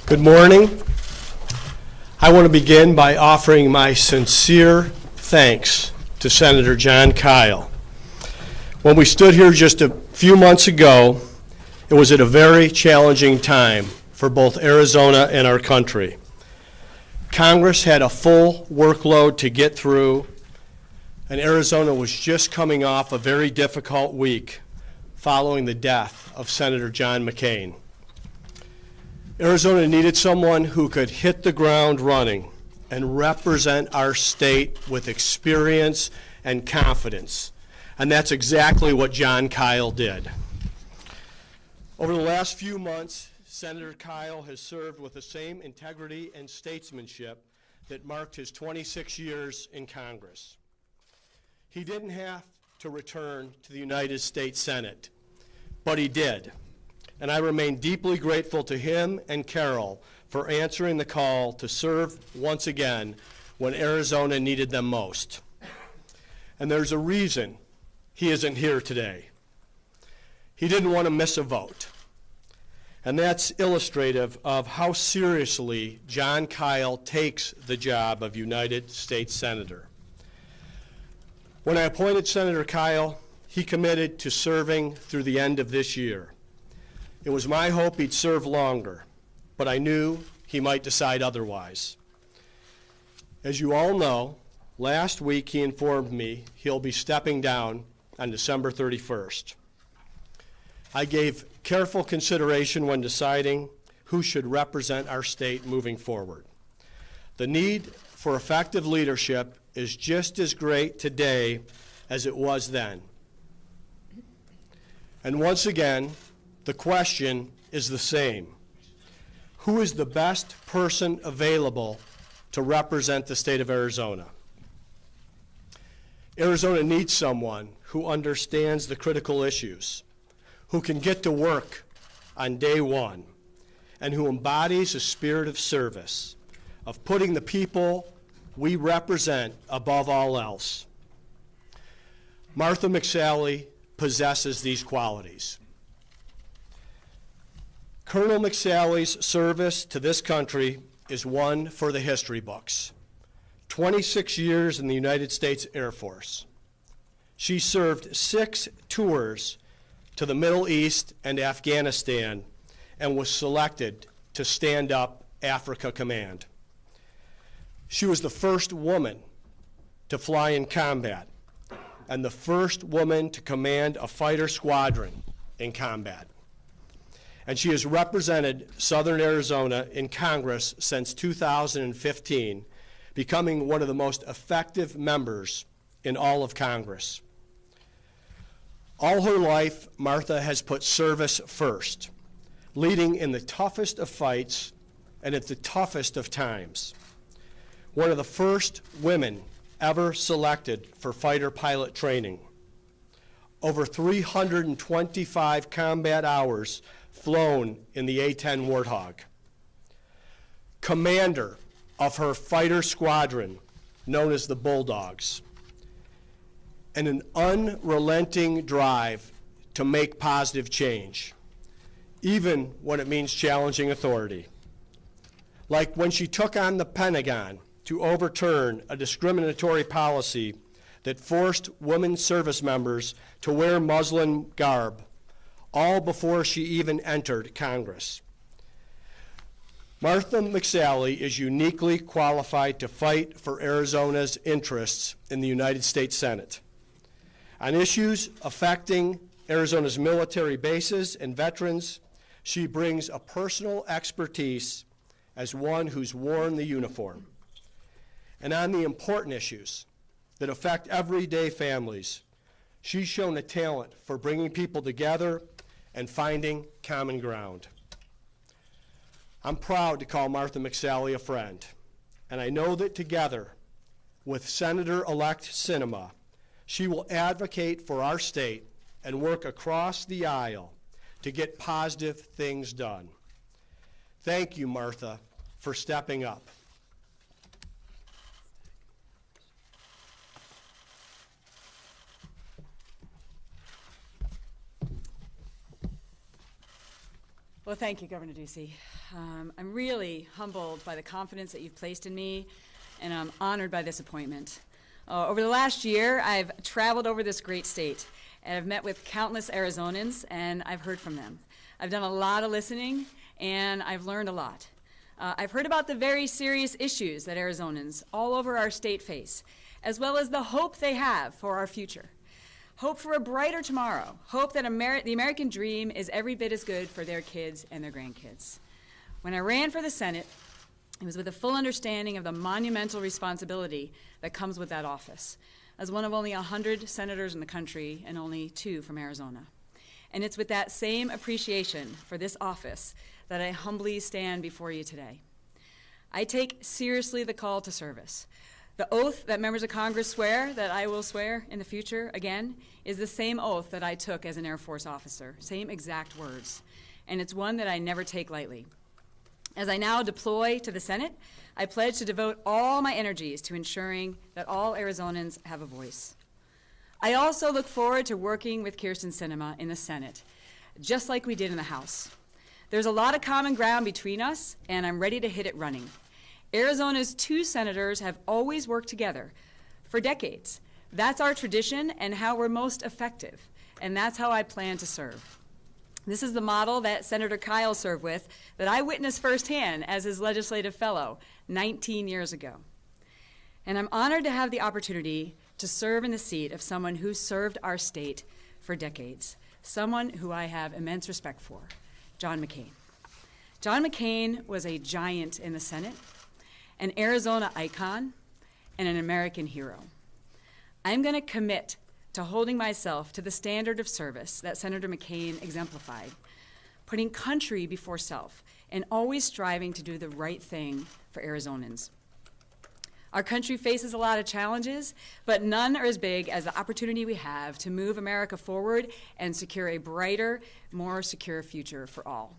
Good morning. I want to begin by offering my sincere thanks to Senator Jon Kyl. When we stood here just a few months ago, it was at a very challenging time for both Arizona and our country. Congress had a full workload to get through, and Arizona was just coming off a very difficult week following the death of Senator John McCain. Arizona needed someone who could hit the ground running and represent our state with experience and confidence. And that's exactly what Jon Kyl did. Over the last few months, Senator Kyl has served with the same integrity and statesmanship that marked his 26 years in Congress. He didn't have to return to the United States Senate, but he did. And I remain deeply grateful to him and Carol for answering the call to serve once again when Arizona needed them most. And there's a reason he isn't here today. He didn't want to miss a vote. And that's illustrative of how seriously Jon Kyl takes the job of United States Senator. When I appointed Senator Kyl, he committed to serving through the end of this year. It was my hope he'd serve longer, but I knew he might decide otherwise. As you all know, last week he informed me he'll be stepping down on December 31st. I gave careful consideration when deciding who should represent our state moving forward. The need for effective leadership is just as great today as it was then. And once again, the question is the same. Who is the best person available to represent the state of Arizona? Arizona needs someone who understands the critical issues, who can get to work on day one, and who embodies a spirit of service, of putting the people we represent above all else. Martha McSally possesses these qualities. Colonel McSally's service to this country is one for the history books. 26 years in the United States Air Force. She served 6 tours to the Middle East and Afghanistan and was selected to stand up Africa Command. She was the first woman to fly in combat and the first woman to command a fighter squadron in combat. And she has represented Southern Arizona in Congress since 2015, becoming one of the most effective members in all of Congress. All her life, Martha has put service first, leading in the toughest of fights and at the toughest of times. One of the first women ever selected for fighter pilot training. Over 325 combat hours flown in the A-10 Warthog. Commander of her fighter squadron, known as the Bulldogs. And an unrelenting drive to make positive change, even when it means challenging authority. Like when she took on the Pentagon to overturn a discriminatory policy that forced women service members to wear Muslim garb, all before she even entered Congress. Martha McSally is uniquely qualified to fight for Arizona's interests in the United States Senate. On issues affecting Arizona's military bases and veterans, she brings a personal expertise as one who's worn the uniform. And on the important issues that affect everyday families, she's shown a talent for bringing people together and finding common ground. I'm proud to call Martha McSally a friend, and I know that together with Senator-elect Sinema, she will advocate for our state and work across the aisle to get positive things done. Thank you, Martha, for stepping up. Well, thank you, Governor Ducey. I'm really humbled by the confidence that you've placed in me, and I'm honored by this appointment. Over the last year, I've traveled over this great state, and I've met with countless Arizonans, and I've heard from them. I've done a lot of listening, and I've learned a lot. I've heard about the very serious issues that Arizonans all over our state face, as well as the hope they have for our future. Hope for a brighter tomorrow. Hope that the American dream is every bit as good for their kids and their grandkids. When I ran for the Senate, it was with a full understanding of the monumental responsibility that comes with that office, as one of only 100 senators in the country and only 2 from Arizona. And it's with that same appreciation for this office that I humbly stand before you today. I take seriously the call to service. The oath that members of Congress swear, that I will swear in the future again, is the same oath that I took as an Air Force officer, same exact words. And it's one that I never take lightly. As I now deploy to the Senate, I pledge to devote all my energies to ensuring that all Arizonans have a voice. I also look forward to working with Kyrsten Sinema in the Senate, just like we did in the House. There's a lot of common ground between us, and I'm ready to hit it running. Arizona's 2 senators have always worked together for decades. That's our tradition and how we're most effective, and that's how I plan to serve. This is the model that Senator Kyl served with that I witnessed firsthand as his legislative fellow 19 years ago. And I'm honored to have the opportunity to serve in the seat of someone who served our state for decades, someone who I have immense respect for, John McCain. John McCain was a giant in the Senate, an Arizona icon, and an American hero. I'm going to commit to holding myself to the standard of service that Senator McCain exemplified, putting country before self, and always striving to do the right thing for Arizonans. Our country faces a lot of challenges, but none are as big as the opportunity we have to move America forward and secure a brighter, more secure future for all.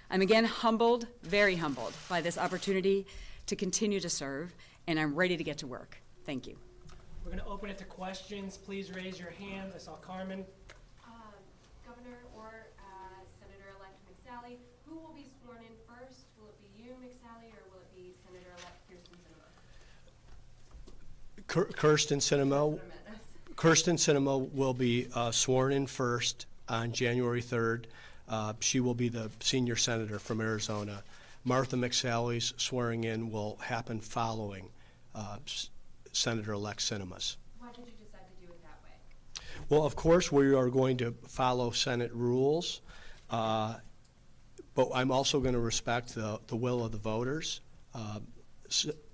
I'm again humbled, very humbled, by this opportunity to continue to serve, and I'm ready to get to work. Thank you. We're going to open it to questions. Please raise your hand. I saw Carmen. Governor or Senator-elect McSally, who will be sworn in first? Will it be you, McSally, or will it be Senator-elect Kyrsten Sinema? Kyrsten Sinema will be sworn in first on January 3rd. She will be the senior senator from Arizona. Marth McSally's swearing in will happen following Senator-elect Sinema's. Why did you decide to do it that way? Well, of course, we are going to follow Senate rules, but I'm also going to respect the will of the voters.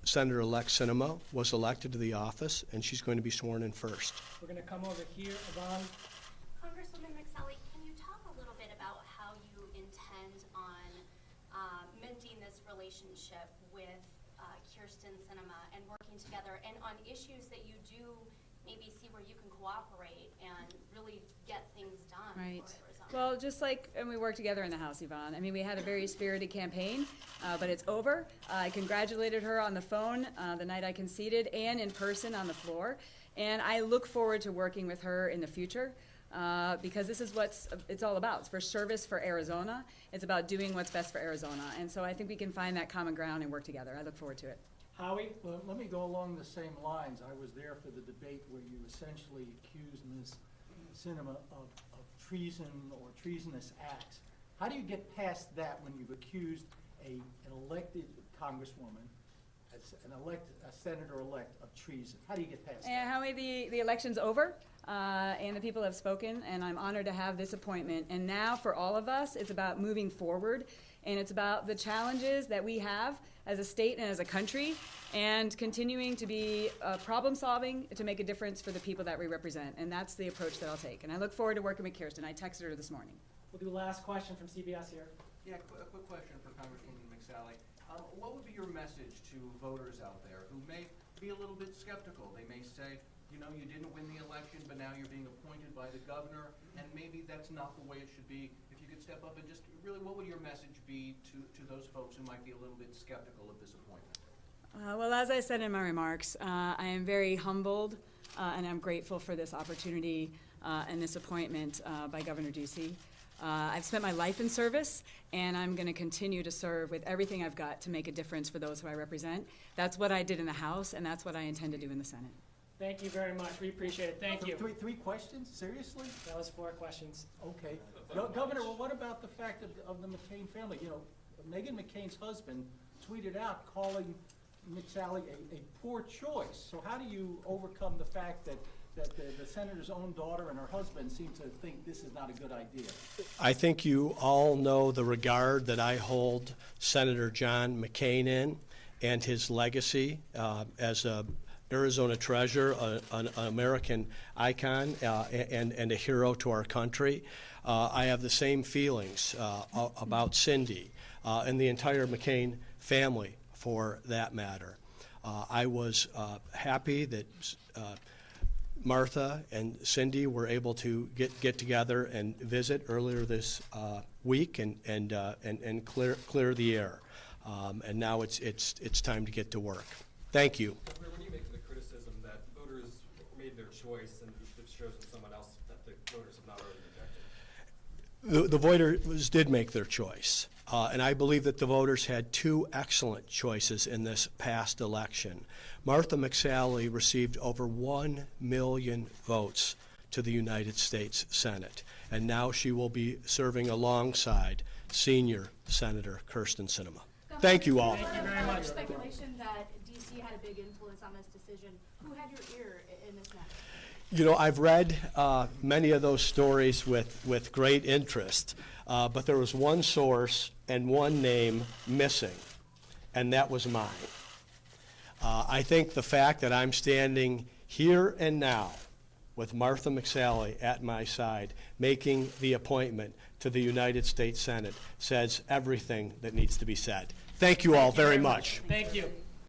Senator-elect Sinema was elected to the office, and she's going to be sworn in first. We're going to come over here. Yvonne. Congresswoman McSally, can you talk a little bit about how you intend on mending this relationship with Kyrsten Sinema and working together, and on issues that you do maybe see where you can cooperate and really get things done? Right. For Arizona? Well, just like when we worked together in the House, Yvonne. I mean, we had a very spirited campaign, but it's over. I congratulated her on the phone the night I conceded and in person on the floor. And I look forward to working with her in the future. Because this is what it's all about. It's for service for Arizona. It's about doing what's best for Arizona. And so I think we can find that common ground and work together. I look forward to it. Howie. Well, let me go along the same lines. I was there for the debate where you essentially accused Ms. Sinema of treason or treasonous acts. How do you get past that when you've accused an elected congresswoman, a senator-elect, of treason? How do you get past that? And Howie, the election's over, and the people have spoken, and I'm honored to have this appointment. And now for all of us, it's about moving forward, and it's about the challenges that we have as a state and as a country, and continuing to be problem-solving to make a difference for the people that we represent. And that's the approach that I'll take. And I look forward to working with Kyrsten. I texted her this morning. We'll do last question from CBS here. Yeah, a quick question for Congresswoman McSally. What would be your message to voters out there who may be a little bit skeptical? They may say, you know, you didn't win the election, but now you're being appointed by the governor, and maybe that's not the way it should be. If you could step up and just really, what would your message be to those folks who might be a little bit skeptical of this appointment? Well, as I said in my remarks, I am very humbled and I'm grateful for this opportunity and this appointment by Governor Ducey. I've spent my life in service, and I'm going to continue to serve with everything I've got to make a difference for those who I represent. That's what I did in the House, and that's what I intend to do in the Senate. Thank you very much. We appreciate it. Thank you. Three questions? Seriously? That was 4 questions. Okay. Governor, well, what about the fact of the McCain family? You know, Meghan McCain's husband tweeted out calling McSally a poor choice. So how do you overcome the fact that the senator's own daughter and her husband seem to think this is not a good idea? I think you all know the regard that I hold Senator John McCain in and his legacy as a Arizona treasure, an American icon, and a hero to our country. I have the same feelings about Cindy and the entire McCain family, for that matter. I was happy that Martha and Cindy were able to get together and visit earlier this week and clear the air. And now it's time to get to work. Thank you. When you make the criticism that voters made their choice and it's chosen someone else that the voters have not already rejected? The voters did make their choice. And I believe that the voters had 2 excellent choices in this past election. Martha McSally received over 1 million votes to the United States Senate, and now she will be serving alongside senior Senator Kyrsten Sinema. Thank you all. Thank you very much. Speculation that DC had a big influence on this decision. Who had your ear in this matter? You know, I've read many of those stories with great interest, but there was one source and one name missing, and that was mine. I think the fact that I'm standing here and now with Martha McSally at my side, making the appointment to the United States Senate, says everything that needs to be said. Thank you all very much. Thank you.